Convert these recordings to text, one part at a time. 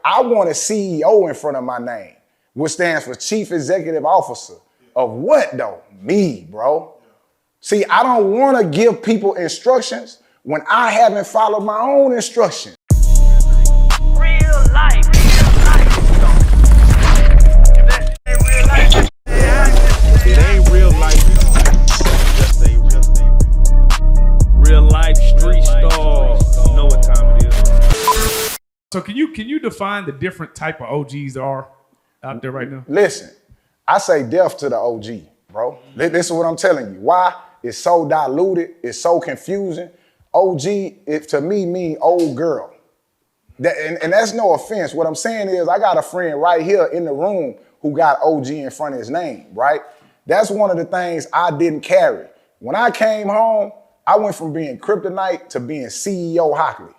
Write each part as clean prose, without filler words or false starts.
I want a CEO in front of my name, which stands for Chief Executive Officer. Of what though? Me, bro. See, I don't want to give people instructions when I haven't followed my own instructions. Real life. It ain't real life. Just say real life street stars. You know what time it is. So can you define the different type of OGs there are out there right now? Listen, I say death to the OG, bro. This is what I'm telling you. Why? It's so diluted. It's so confusing. OG, it to me mean old girl. And that's no offense. What I'm saying is I got a friend right here in the room who got OG in front of his name, right? That's one of the things I didn't carry. When I came home, I went from being Criptonite to being CEO Hockley,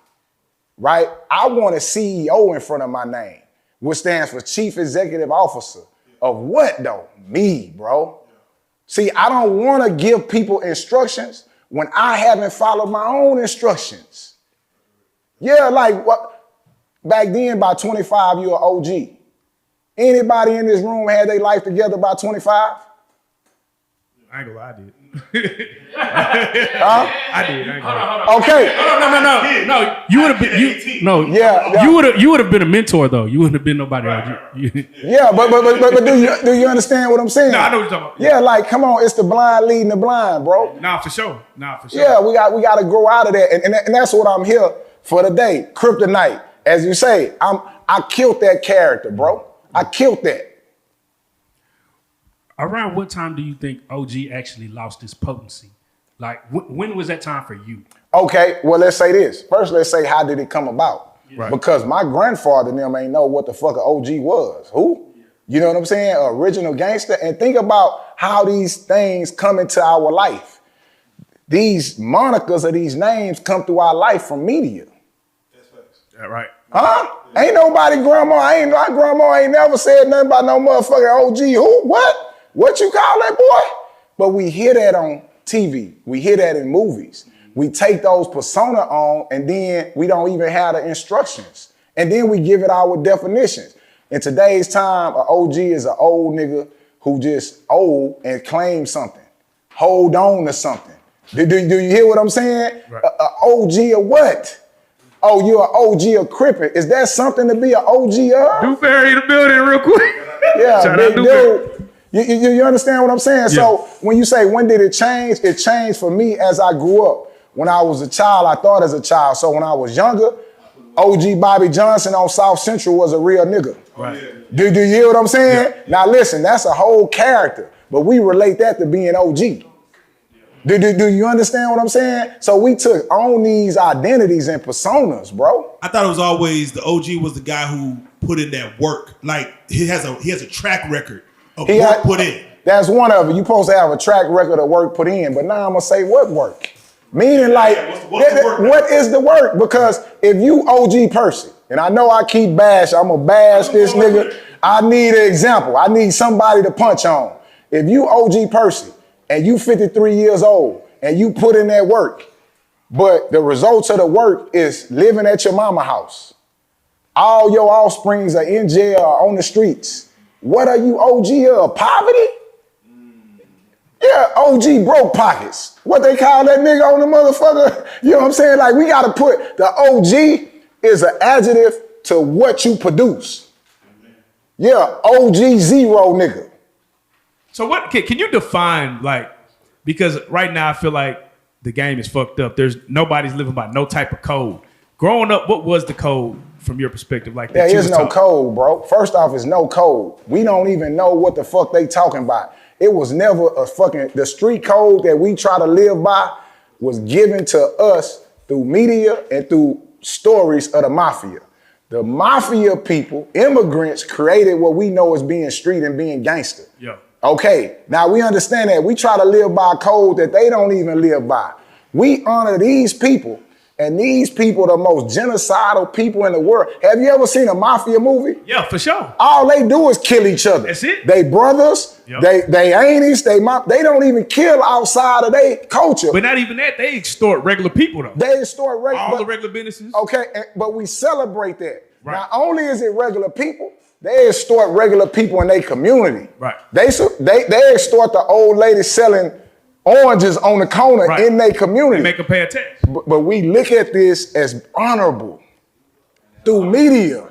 right? I want a CEO in front of my name, which stands for Chief Executive Officer. Of what though? Me, bro. See, I don't want to give people instructions when I haven't followed my own instructions. Yeah, like what? Back then, by 25, you're an OG. Anybody in this room had their life together by 25? I ain't gonna lie, I did. Huh? I did. I ain't gonna lie. Okay. No. You would have been. Yeah. You would have been a mentor though. You wouldn't have been nobody else. Yeah, but do you understand what I'm saying? No, I know what you're talking about. Yeah, like come on, it's the blind leading the blind, bro. Nah, for sure. Yeah, we got to grow out of that, and that's what I'm here for today. Criptonite, as you say, I killed that character, bro. I killed that. Around what time do you think OG actually lost its potency? Like, when was that time for you? Okay, well, let's say this. First, let's say, how did it come about? Right. Because my grandfather and them ain't know what the fuck an OG was. Who? You know what I'm saying? Original gangster. And think about how these things come into our life. These monikers or these names come through our life from media. That's facts. That right. Huh? Yeah. Ain't nobody my grandma ain't never said nothing about no motherfucking OG. Who? What? What you call that boy? But we hear that on TV. We hear that in movies. We take those persona on and then we don't even have the instructions. And then we give it our definitions. In today's time, an OG is an old nigga who just old and claims something. Hold on to something. Do you hear what I'm saying? Right. An OG of what? Oh, you're an OG of Crip. Is that something to be an OG of? Do Ferry in the building real quick. Yeah, big dude. You understand what I'm saying? Yeah. So when you say, when did it change? It changed for me as I grew up. When I was a child, I thought as a child. So when I was younger, OG Bobby Johnson on South Central was a real nigga. Right. Do you hear what I'm saying? Yeah. Now listen, that's a whole character, but we relate that to being OG. Do you understand what I'm saying? So we took on these identities and personas, bro. I thought it was always the OG was the guy who put in that work. Like he has a track record of work put in. That's one of it. You're supposed to have a track record of work put in, but now I'm gonna say what work? Meaning like, what is the work? Because if you OG Percy, and I know I keep I'm gonna bash this nigga. I need an example. I need somebody to punch on. If you OG Percy and you 53 years old and you put in that work, but the results of the work is living at your mama house, all your offsprings are in jail or on the streets, what are you OG of? Poverty? Yeah, OG broke pockets. What they call that nigga on the motherfucker? You know what I'm saying? Like we gotta put, the OG is an adjective to what you produce. Yeah, OG zero nigga. So what, can you define like, because right now I feel like the game is fucked up. Nobody's living by no type of code. Growing up, what was the code from your perspective? Like there is no code, bro. First off, it's no code. We don't even know what the fuck they talking about. It was never the street code that we try to live by was given to us through media and through stories of the mafia. The mafia people, immigrants, created what we know as being street and being gangster. Yeah. Okay, now we understand that. We try to live by a code that they don't even live by. We honor these people, and these people are the most genocidal people in the world. Have you ever seen a mafia movie? Yeah, for sure. All they do is kill each other. That's it. They brothers, yep. they aunties, they don't even kill outside of their culture. But not even that, they extort regular people though. They extort all the regular businesses. Okay, but we celebrate that. Right. Not only is it regular people, they extort regular people in their community. Right. They extort the old lady selling oranges on the corner in their community. They make them pay a tax. But we look at this as honorable through media.